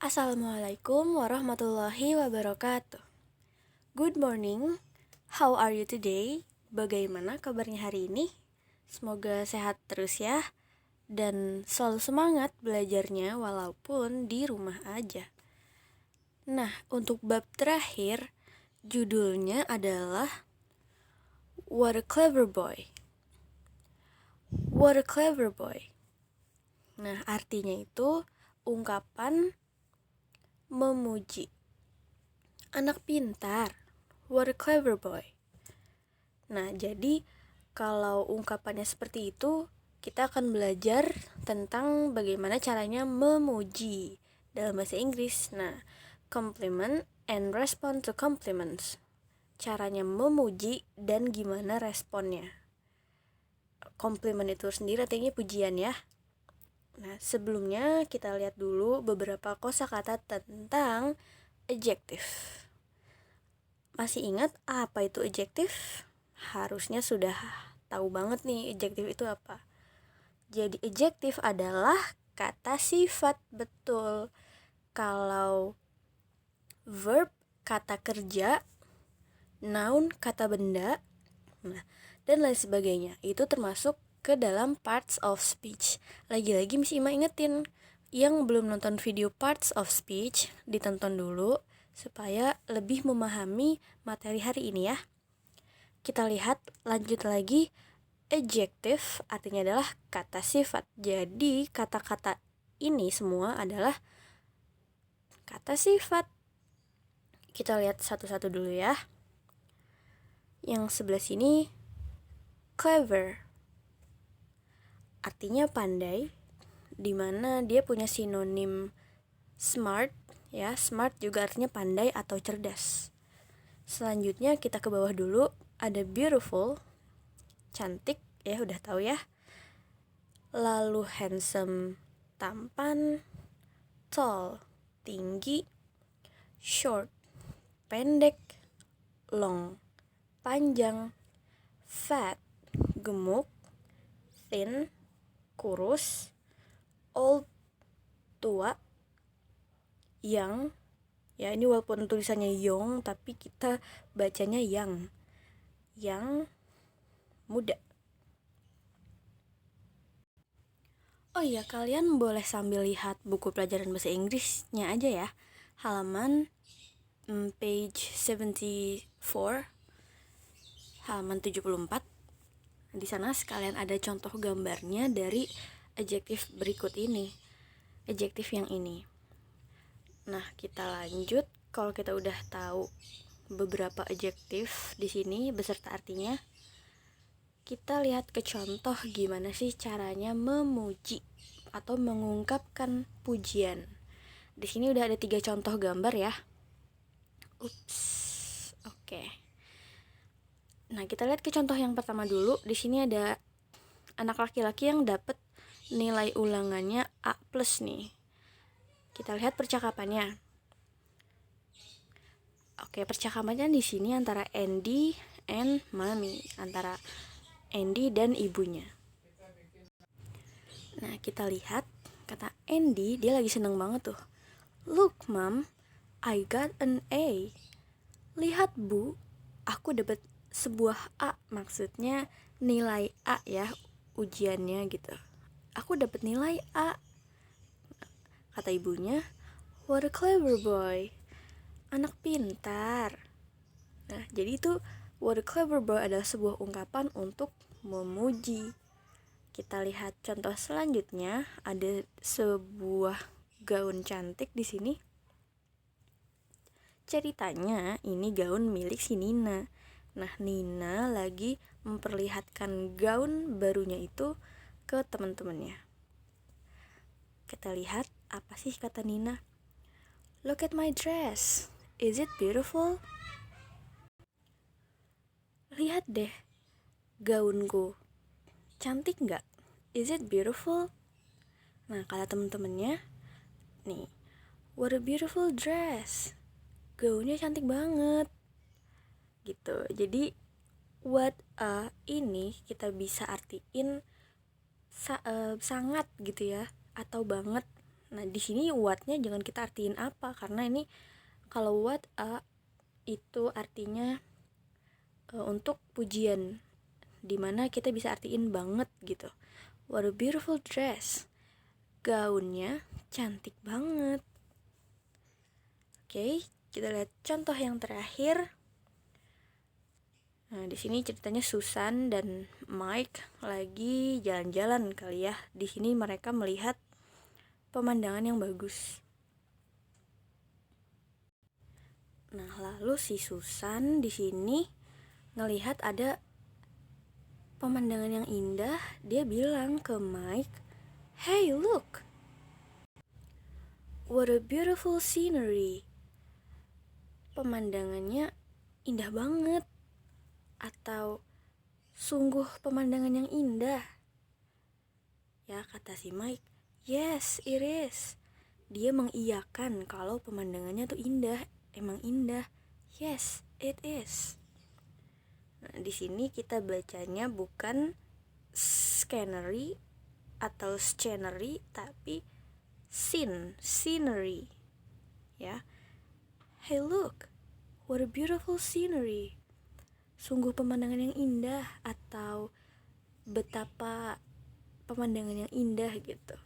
Assalamualaikum warahmatullahi wabarakatuh. Good morning, how are you today? Bagaimana kabarnya hari ini? Semoga sehat terus ya, dan selalu semangat belajarnya walaupun di rumah aja. Nah, untuk bab terakhir, judulnya adalah What a Clever Boy. What a Clever Boy. Nah, artinya itu ungkapan memuji. Anak pintar. What a clever boy. Nah, jadi kalau ungkapannya seperti itu, kita akan belajar tentang bagaimana caranya memuji dalam bahasa Inggris. Nah, compliment and respond to compliments. Caranya memuji dan gimana responnya. Compliment itu sendiri artinya pujian ya. Nah, sebelumnya kita lihat dulu beberapa kosakata tentang adjective. Masih ingat apa itu adjective? Harusnya sudah tahu banget nih adjective itu apa. Jadi adjective adalah kata sifat, betul. Kalau verb kata kerja, noun kata benda, dan lain sebagainya. Itu termasuk ke dalam parts of speech. Lagi-lagi Miss Ima ingetin, yang belum nonton video parts of speech, ditonton dulu supaya lebih memahami materi hari ini ya. Kita lihat lanjut lagi. Adjective artinya adalah kata sifat. Jadi kata-kata ini semua adalah kata sifat. Kita lihat satu-satu dulu ya. Yang sebelah sini clever. Artinya pandai, dimana dia punya sinonim smart. Ya, smart juga artinya pandai atau cerdas. Selanjutnya kita ke bawah dulu, ada beautiful, cantik, ya udah tahu ya. Lalu handsome, tampan, tall, tinggi, short, pendek, long, panjang, fat, gemuk, thin, kurus, old, tua, young. Ya, ini walaupun tulisannya young tapi kita bacanya young. Young, muda. Oh iya, kalian boleh sambil lihat buku pelajaran bahasa Inggrisnya aja ya. Halaman page 74, halaman 74. Di sana sekalian ada contoh gambarnya dari adjektif berikut ini. Adjektif yang ini. Nah, kita lanjut. Kalau kita udah tahu beberapa adjektif di sini beserta artinya, kita lihat ke contoh gimana sih caranya memuji atau mengungkapkan pujian. Di sini udah ada 3 contoh gambar ya. Oke. Nah, kita lihat ke contoh yang pertama dulu. Di sini ada anak laki-laki yang dapat nilai ulangannya A+ nih. Kita lihat percakapannya. Oke, percakapannya di sini antara Andy and Mommy, antara Andy dan ibunya. Nah, kita lihat kata Andy, dia lagi seneng banget tuh. Look, Mom, I got an A. Lihat, Bu, aku dapat sebuah A, maksudnya nilai A ya, ujiannya gitu. Aku dapat nilai A. Kata ibunya, what a clever boy. Anak pintar. Nah, jadi itu what a clever boy adalah sebuah ungkapan untuk memuji. Kita lihat contoh selanjutnya, ada sebuah gaun cantik di sini. Ceritanya ini gaun milik si Nina. Nah, Nina lagi memperlihatkan gaun barunya itu ke teman-temannya. Kita lihat apa sih kata Nina? Look at my dress. Is it beautiful? Lihat deh gaunku. Cantik nggak? Is it beautiful? Nah, kata temen-temennya, nih, what a beautiful dress. Gaunnya cantik banget. Gitu. Jadi what ini kita bisa artiin sangat gitu ya, atau banget. Nah, di sini what-nya jangan kita artiin apa, karena ini kalau what itu artinya untuk pujian, dimana kita bisa artiin banget gitu. What a beautiful dress. Gaunnya cantik banget. Oke, kita lihat contoh yang terakhir. Nah, di sini ceritanya Susan dan Mike lagi jalan-jalan kali ya. Di sini mereka melihat pemandangan yang bagus. Nah, lalu si Susan di sini ngelihat ada pemandangan yang indah. Dia bilang ke Mike, "Hey, look. What a beautiful scenery." Pemandangannya indah banget. Atau sungguh pemandangan yang indah. Ya, kata si Mike, "Yes, it is." Dia mengiyakan kalau pemandangannya tuh indah, emang indah. Yes, it is. Nah, di sini kita bacanya bukan scenery atau scenery, tapi scenery. Ya. Hey, look. What a beautiful scenery. Sungguh pemandangan yang indah, atau betapa pemandangan yang indah gitu.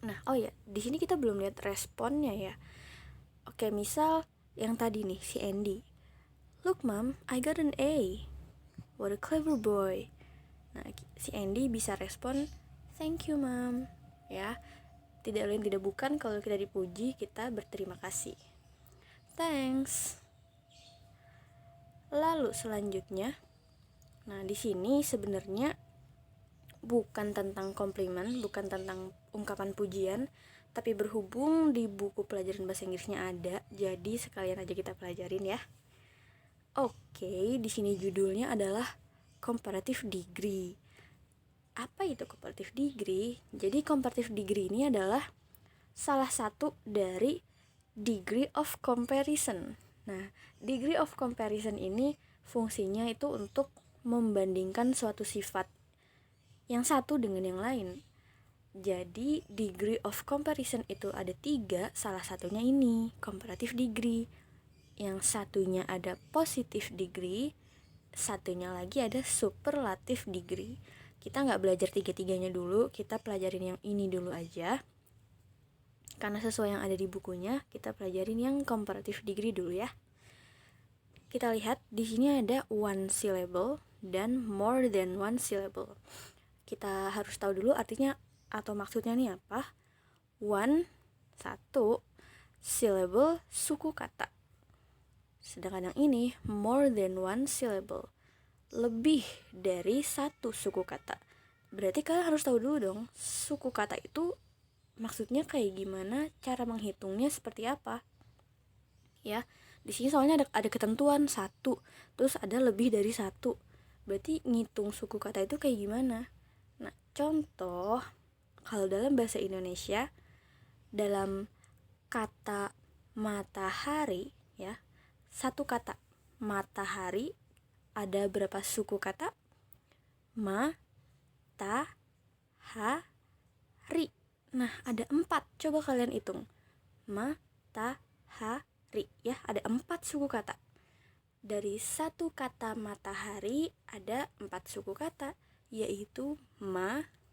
Nah, oh ya, di sini kita belum lihat responnya ya. Oke, misal yang tadi nih si Andy. "Look, Mom, I got an A. What a clever boy." Nah, si Andy bisa respon, "Thank you, Mom." Ya, tidak lain tidak bukan kalau kita dipuji, kita berterima kasih. Thanks. Lalu selanjutnya, nah di sini sebenarnya bukan tentang komplimen, bukan tentang ungkapan pujian, tapi berhubung di buku pelajaran bahasa Inggrisnya ada, jadi sekalian aja kita pelajarin ya. Oke, di sini judulnya adalah comparative degree. Apa itu comparative degree? Jadi comparative degree ini adalah salah satu dari degree of comparison. Nah, degree of comparison ini fungsinya itu untuk membandingkan suatu sifat yang satu dengan yang lain. Jadi, degree of comparison itu ada 3, salah satunya ini, comparative degree. Yang satunya ada positive degree, satunya lagi ada superlative degree. Kita nggak belajar 3-tiganya dulu, kita pelajarin yang ini dulu aja. Karena sesuai yang ada di bukunya, kita pelajarin yang comparative degree dulu ya. Kita lihat di sini ada one syllable dan more than one syllable. Kita harus tahu dulu artinya atau maksudnya nih apa. One, satu, syllable, suku kata. Sedangkan yang ini more than one syllable, lebih dari satu suku kata. Berarti kalian harus tahu dulu dong, suku kata itu maksudnya kayak gimana, cara menghitungnya seperti apa. Ya, di sini soalnya ada ketentuan satu, terus ada lebih dari satu. Berarti ngitung suku kata itu kayak gimana? Nah, contoh kalau dalam bahasa Indonesia, dalam kata matahari ya, satu kata matahari ada berapa suku kata? Ma, ta, ha, ri. Nah, ada 4. Coba kalian hitung. Matahari ya, ada 4 suku kata. Dari satu kata matahari ada 4 suku kata, yaitu matahari.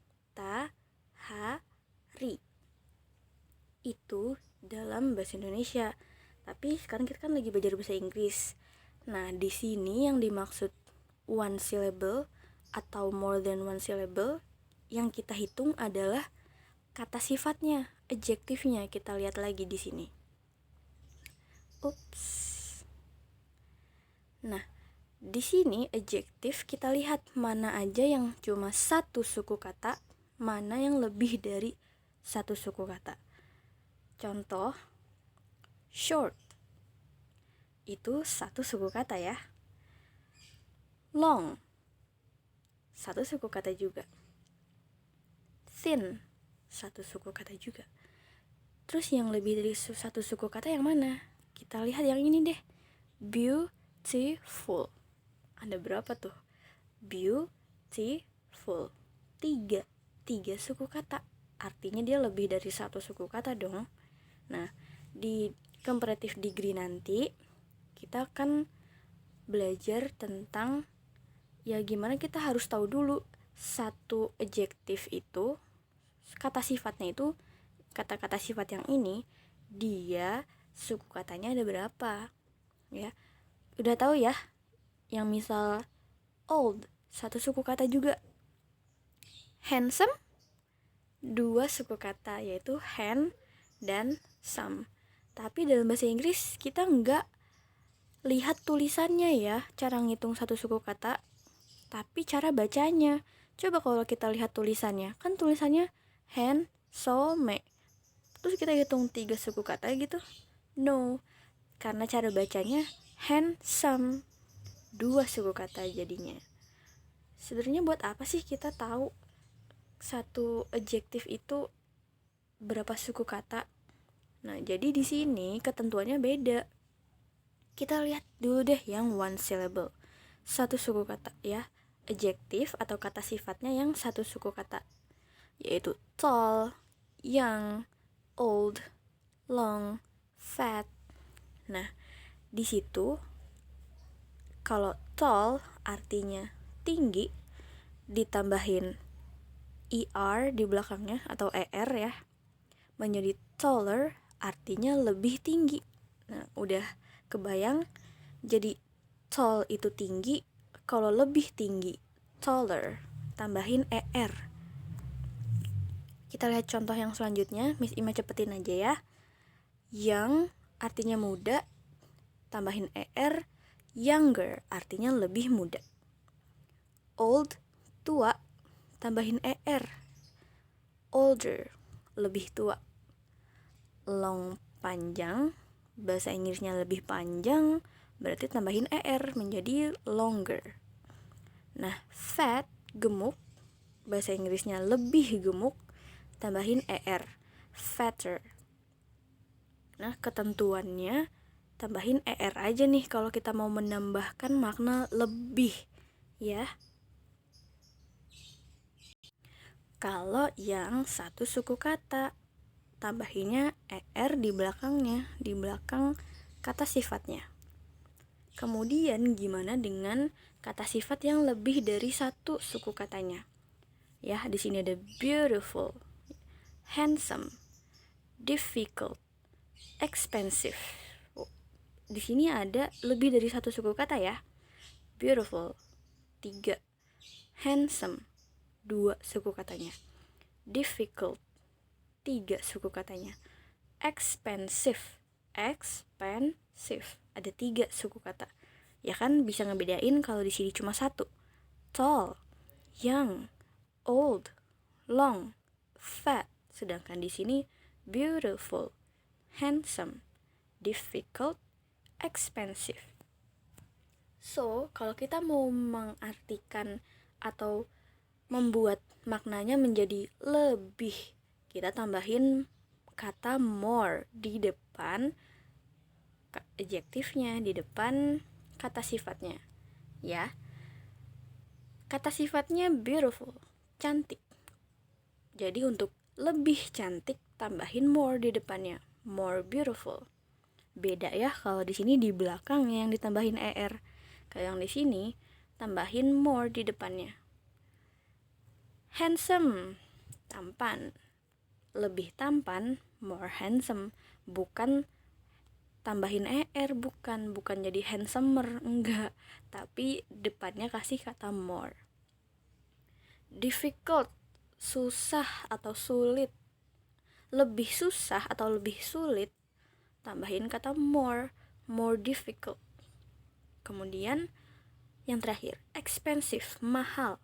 Itu dalam bahasa Indonesia. Tapi sekarang kita kan lagi belajar bahasa Inggris. Nah, di sini yang dimaksud one syllable atau more than one syllable, yang kita hitung adalah kata sifatnya, adjektifnya. Kita lihat lagi di sini. Nah, di sini adjektif kita lihat mana aja yang cuma satu suku kata, mana yang lebih dari satu suku kata. Contoh, short itu satu suku kata ya. Long, satu suku kata juga. Thin, satu suku kata juga. Terus yang lebih dari satu suku kata yang mana? Kita lihat yang ini deh. Beautiful. Ada berapa tuh? Beautiful. 3 suku kata. artinya dia lebih dari satu suku kata dong. Nah, di comparative degree nanti kita akan belajar tentang ya gimana kita harus tahu dulu satu adjektif itu, kata sifatnya itu, kata-kata sifat yang ini dia suku katanya ada berapa ya. Udah tahu ya, yang misal old satu suku kata juga, handsome dua suku kata yaitu hand dan some. Tapi dalam bahasa Inggris kita nggak lihat tulisannya ya, cara ngitung satu suku kata, tapi cara bacanya. Coba kalau kita lihat tulisannya, kan tulisannya handsome, terus kita hitung 3 suku kata gitu. No, karena cara bacanya handsome, 2 suku kata jadinya. Sebenarnya buat apa sih kita tahu satu adjektif itu berapa suku kata? Nah, jadi di sini ketentuannya beda. Kita lihat dulu deh yang one syllable, satu suku kata ya, adjektif atau kata sifatnya yang satu suku kata, yaitu tall, young, old, long, fat. Nah, di situ kalau tall artinya tinggi, ditambahin er di belakangnya atau er ya, menjadi taller artinya lebih tinggi. Nah, udah kebayang, jadi tall itu tinggi, kalau lebih tinggi taller, tambahin er. Kita lihat contoh yang selanjutnya, Miss Ima cepetin aja ya. Young artinya muda, tambahin er, younger artinya lebih muda. Old tua, tambahin er, older lebih tua. Long panjang, bahasa Inggrisnya lebih panjang, berarti tambahin er menjadi longer. Nah, fat gemuk, bahasa Inggrisnya lebih gemuk, tambahin er, fatter. Nah, ketentuannya tambahin er aja nih kalau kita mau menambahkan makna lebih ya. Kalau yang satu suku kata, tambahinnya er di belakangnya, di belakang kata sifatnya. Kemudian gimana dengan kata sifat yang lebih dari satu suku katanya? Ya, di sini ada beautiful, handsome, difficult, expensive. Di sini ada lebih dari satu suku kata ya. Beautiful 3, handsome 2 suku katanya, difficult 3 suku katanya, expensive ada 3 suku kata. Ya kan bisa ngebedain kalau di sini cuma satu. Tall, young, old, long, fat. Sedangkan di sini beautiful, handsome, difficult, expensive. So, kalau kita mau mengartikan atau membuat maknanya menjadi lebih, kita tambahin kata more di depan adjektifnya, di depan kata sifatnya ya. Kata sifatnya beautiful, cantik, jadi untuk lebih cantik tambahin more di depannya, more beautiful. Beda ya kalau di sini di belakang yang ditambahin er. Kalau yang di sini tambahin more di depannya. Handsome, tampan, lebih tampan, more handsome. Bukan tambahin er, bukan jadi handsomer, enggak, tapi depannya kasih kata more. Difficult, susah atau sulit, lebih susah atau lebih sulit, tambahin kata more difficult. Kemudian yang terakhir, expensive, mahal,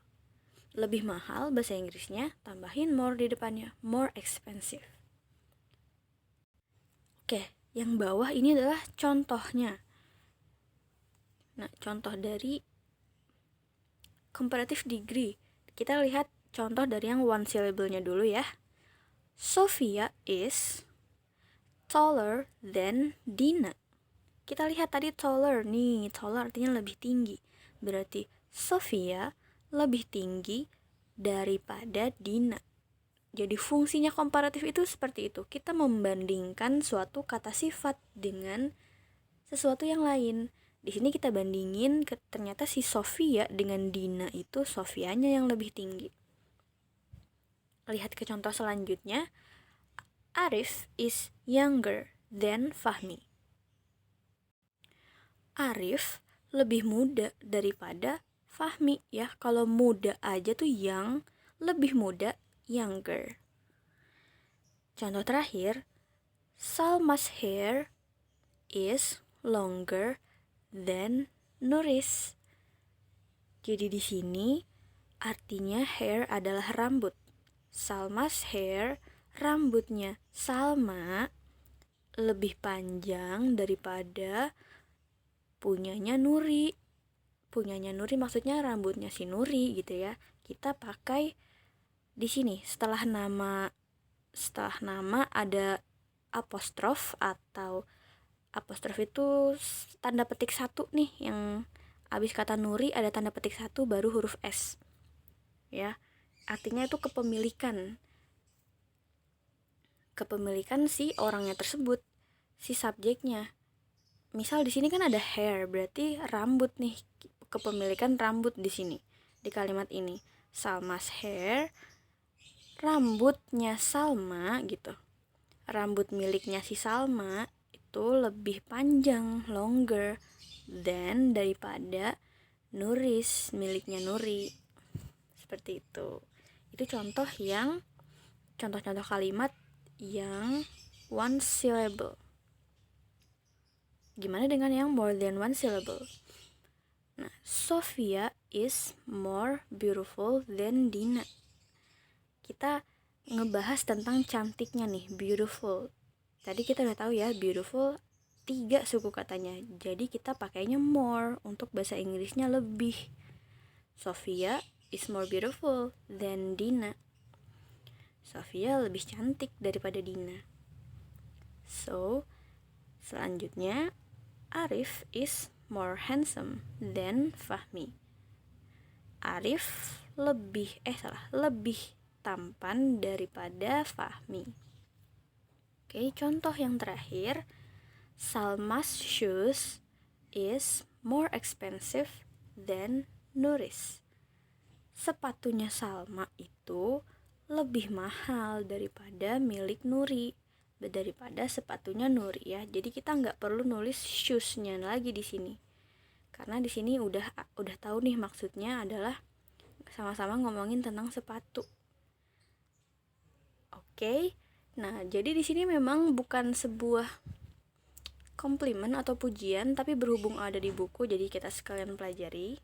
lebih mahal, bahasa Inggrisnya tambahin more di depannya, more expensive. Oke, yang bawah ini adalah contohnya. Nah, contoh dari comparative degree. Kita lihat contoh dari yang one syllable-nya dulu ya. Sophia is taller than Dina. Kita lihat tadi taller nih, taller artinya lebih tinggi. Berarti Sophia lebih tinggi daripada Dina. Jadi fungsinya komparatif itu seperti itu. Kita membandingkan suatu kata sifat dengan sesuatu yang lain. Di sini kita bandingin, ternyata si Sofia dengan Dina itu Sofianya yang lebih tinggi. Lihat ke contoh selanjutnya. Arif is younger than Fahmi. Arif lebih muda daripada Fahmi ya. Kalau muda aja tuh yang, lebih muda younger. Contoh terakhir, Salma's hair is longer than Nuris. Jadi di sini artinya hair adalah rambut. Salma's hair, rambutnya Salma lebih panjang daripada punyanya Nuri. Punyanya Nuri maksudnya rambutnya si Nuri gitu ya. Kita pakai di sini setelah nama ada apostrof, atau apostrof itu tanda petik satu nih, yang habis kata Nuri ada tanda petik satu baru huruf S ya. Artinya itu kepemilikan si orangnya tersebut, si subjeknya. Misal di sini kan ada hair, berarti rambut nih, kepemilikan rambut di sini di kalimat ini. Salma's hair, rambutnya Salma gitu. Rambut miliknya si Salma itu lebih panjang, longer than daripada Nuris, miliknya Nuri. Seperti itu. Itu contoh-contoh kalimat yang one syllable. Gimana dengan yang more than one syllable? Nah, Sofia is more beautiful than Dina. Kita ngebahas tentang cantiknya nih, beautiful. Tadi kita udah tahu ya, beautiful 3 suku katanya. Jadi kita pakainya more, untuk bahasa Inggrisnya lebih. Sofia is more beautiful than Dina. Sofia lebih cantik daripada Dina. So, selanjutnya, Arif is more handsome than Fahmi. Arif lebih tampan daripada Fahmi. Oke, contoh yang terakhir, Salma's shoes is more expensive than Nuris. Sepatunya Salma itu lebih mahal daripada milik Nuri, daripada sepatunya Nuri ya. Jadi kita nggak perlu nulis shoes-nya lagi di sini, karena di sini udah tahu nih, maksudnya adalah sama-sama ngomongin tentang sepatu. Oke. Nah, jadi di sini memang bukan sebuah komplimen atau pujian, tapi berhubung ada di buku, jadi kita sekalian pelajari.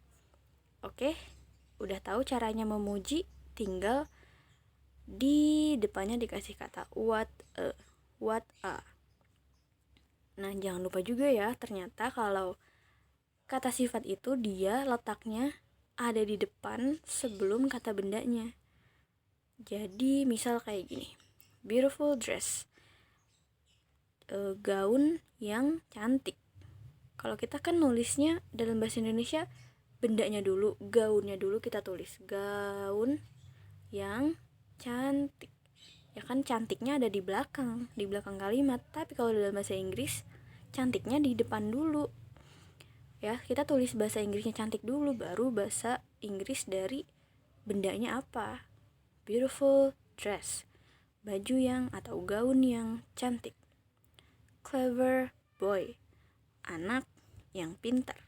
Oke, udah tahu caranya memuji, tinggal di depannya dikasih kata what a. Nah, jangan lupa juga ya, ternyata kalau kata sifat itu dia letaknya ada di depan sebelum kata bendanya. Jadi misal kayak gini, beautiful dress, gaun yang cantik. Kalau kita kan nulisnya dalam bahasa Indonesia, bendanya dulu, gaunnya dulu kita tulis, gaun yang cantik. Ya kan, cantiknya ada di belakang kalimat. Tapi kalau dalam bahasa Inggris, cantiknya di depan dulu. Ya, kita tulis bahasa Inggrisnya cantik dulu, baru bahasa Inggris dari bendanya apa. Beautiful dress, baju yang atau gaun yang cantik. Clever boy, anak yang pintar.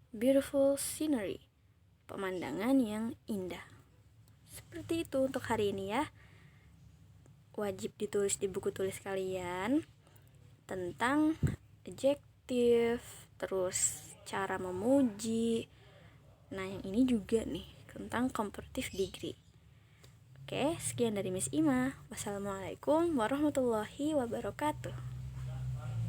Beautiful scenery, pemandangan yang indah. Seperti itu untuk hari ini ya. Wajib ditulis di buku tulis kalian tentang adjektif, terus cara memuji. Nah, yang ini juga nih tentang comparative degree. Oke, sekian dari Miss Ima. Wassalamualaikum warahmatullahi wabarakatuh.